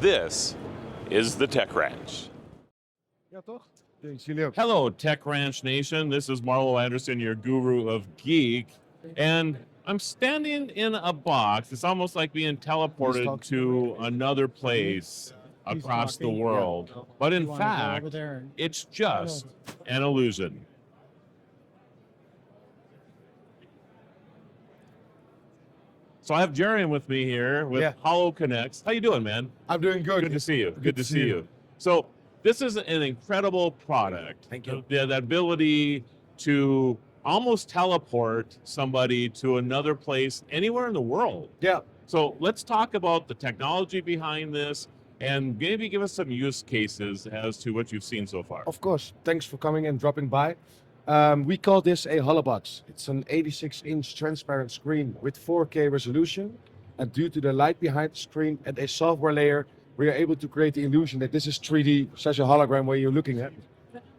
This is the Tech Ranch. Ja, toch? Thanks, jullie ook. Hello, Tech Ranch Nation. This is Marlo Anderson, your guru of geek. And I'm standing in a box. It's almost like being teleported to another place across the world. But in fact, it's just an illusion. So I have Jerry with me here with HoloConnects. How you doing, man? I'm doing good. Good to see you. Good to see you. So this is an incredible product. Thank you. The ability to almost teleport somebody to another place anywhere in the world. Yeah. So let's talk about the technology behind this and maybe give us some use cases as to what you've seen so far. Of course. Thanks for coming and dropping by. We call this a Holobox. It's an 86-inch transparent screen with 4K resolution. And due to the light behind the screen and a software layer, we are able to create the illusion that this is 3D, such a hologram where you're looking at.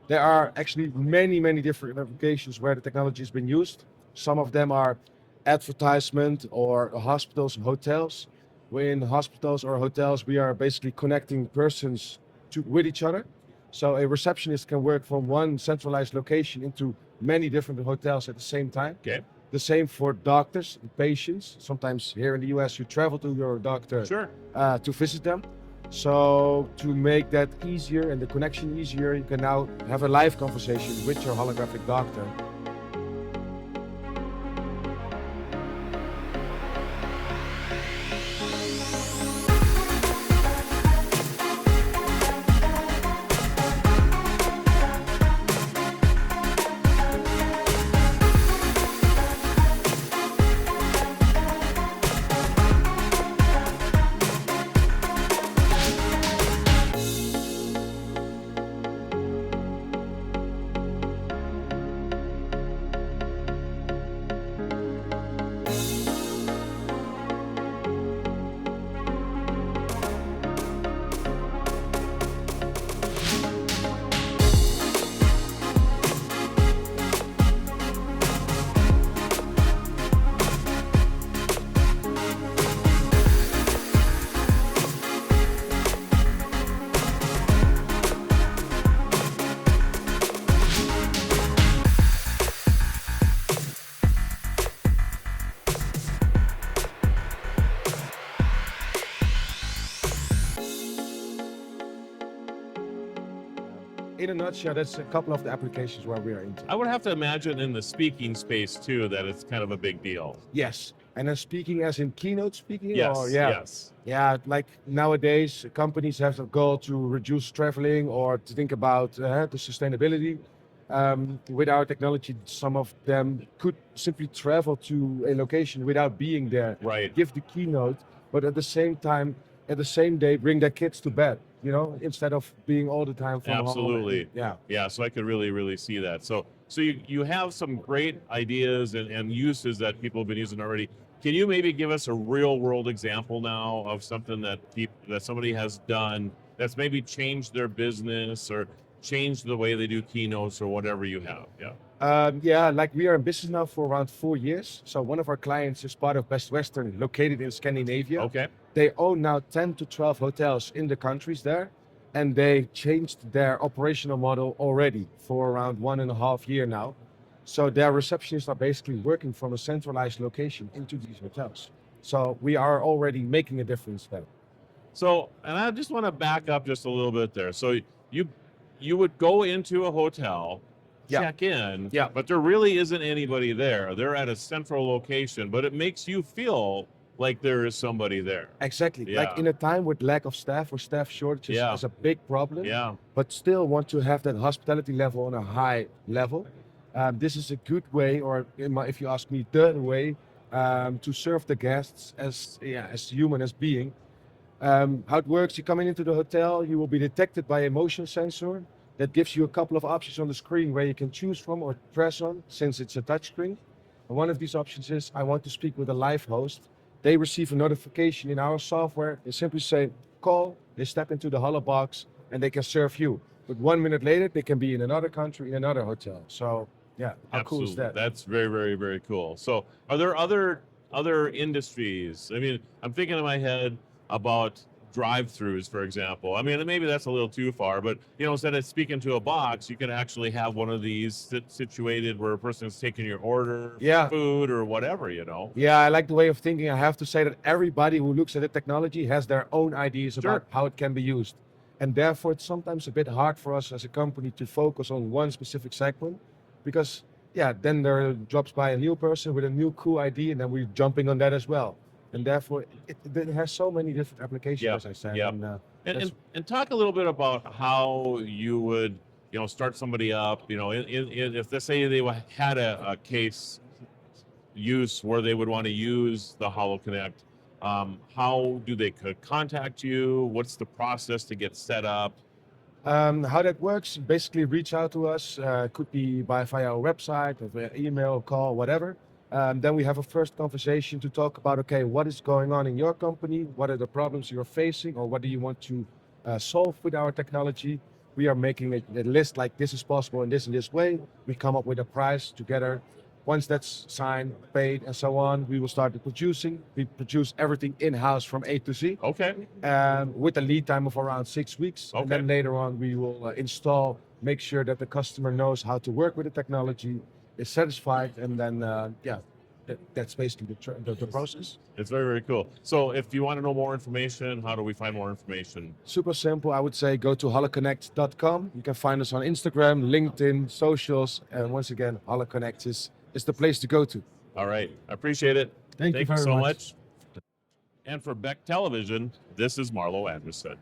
There are actually many, many different applications where the technology has been used. Some of them are advertisement or hospitals and hotels. In hospitals or hotels, we are basically connecting persons with each other. So a receptionist can work from one centralized location into many different hotels at the same time. Okay. The same for doctors and patients. Sometimes here in the US, you travel to your doctor to visit them. So to make that easier and the connection easier, you can now have a live conversation with your holographic doctor. In a nutshell, that's a couple of the applications where we are into. I would have to imagine in the speaking space too that it's kind of a big deal. Yes. And then speaking as in keynote speaking? Yes, or, yes. Yeah, like nowadays, companies have a goal to reduce traveling or to think about the sustainability. With our technology, some of them could simply travel to a location without being there. Right. Give the keynote, but at the same time, at the same day, bring their kids to bed, you know, instead of being all the time from home. Absolutely. Yeah. So I could really see that. So you have some great ideas and uses that people have been using already. Can you maybe give us a real world example now of something that somebody has done that's maybe changed their business or changed the way they do keynotes or whatever you have? Like we are in business now for around 4 years. So one of our clients is part of Best Western, located in Scandinavia. Okay. They own now 10 to 12 hotels in the countries there, and they changed their operational model already for around 1.5 years now. So their receptionists are basically working from a centralized location into these hotels. So we are already making a difference there. So, and I just want to back up just a little bit there. So you would go into a hotel, check in, but there really isn't anybody there. They're at a central location, but it makes you feel like there is somebody there. Exactly. Like in a time with lack of staff or staff shortages is a big problem, but still want to have that hospitality level on a high level. This is a good way, or if you ask me, the way to serve the guests as human as being. How it works, you come into the hotel, you will be detected by a motion sensor that gives you a couple of options on the screen where you can choose from or press on, since it's a touch screen. And one of these options is, I want to speak with a live host. They receive a notification in our software. They simply say, call, they step into the Holobox, and they can serve you. But 1 minute later, they can be in another country, in another hotel. So yeah, how cool is that? That's very cool. So are there other industries? I mean, I'm thinking in my head about drive-throughs, for example. I mean, maybe that's a little too far, but instead of speaking to a box, you can actually have one of these situated where a person's taking your order, food or whatever. Yeah, I like the way of thinking. I have to say that everybody who looks at the technology has their own ideas about how it can be used, and therefore it's sometimes a bit hard for us as a company to focus on one specific segment, because then there drops by a new person with a new cool idea, and then we're jumping on that as well. And therefore, it has so many different applications, as I said. And talk a little bit about how you would, start somebody up. If let's say they had a case use where they would want to use the HoloConnect, how do they contact you? What's the process to get set up? How that works, basically reach out to us, could be via our website or via email, call, whatever. Then we have a first conversation to talk about, okay, what is going on in your company? What are the problems you're facing, or what do you want to solve with our technology? We are making a list like this is possible in this way. We come up with a price together. Once that's signed, paid, and so on, we will start the producing. We produce everything in-house from A to Z. Okay. With a lead time of around 6 weeks. Okay. And then later on, we will install, make sure that the customer knows how to work with the technology, is satisfied, and then, that's basically the process. It's very, very cool. So if you want to know more information, how do we find more information? Super simple. I would say go to HoloConnects.com. You can find us on Instagram, LinkedIn, socials. And once again, HoloConnects is the place to go to. All right. I appreciate it. Thank you very so much. And for Beck Television, this is Marlo Anderson.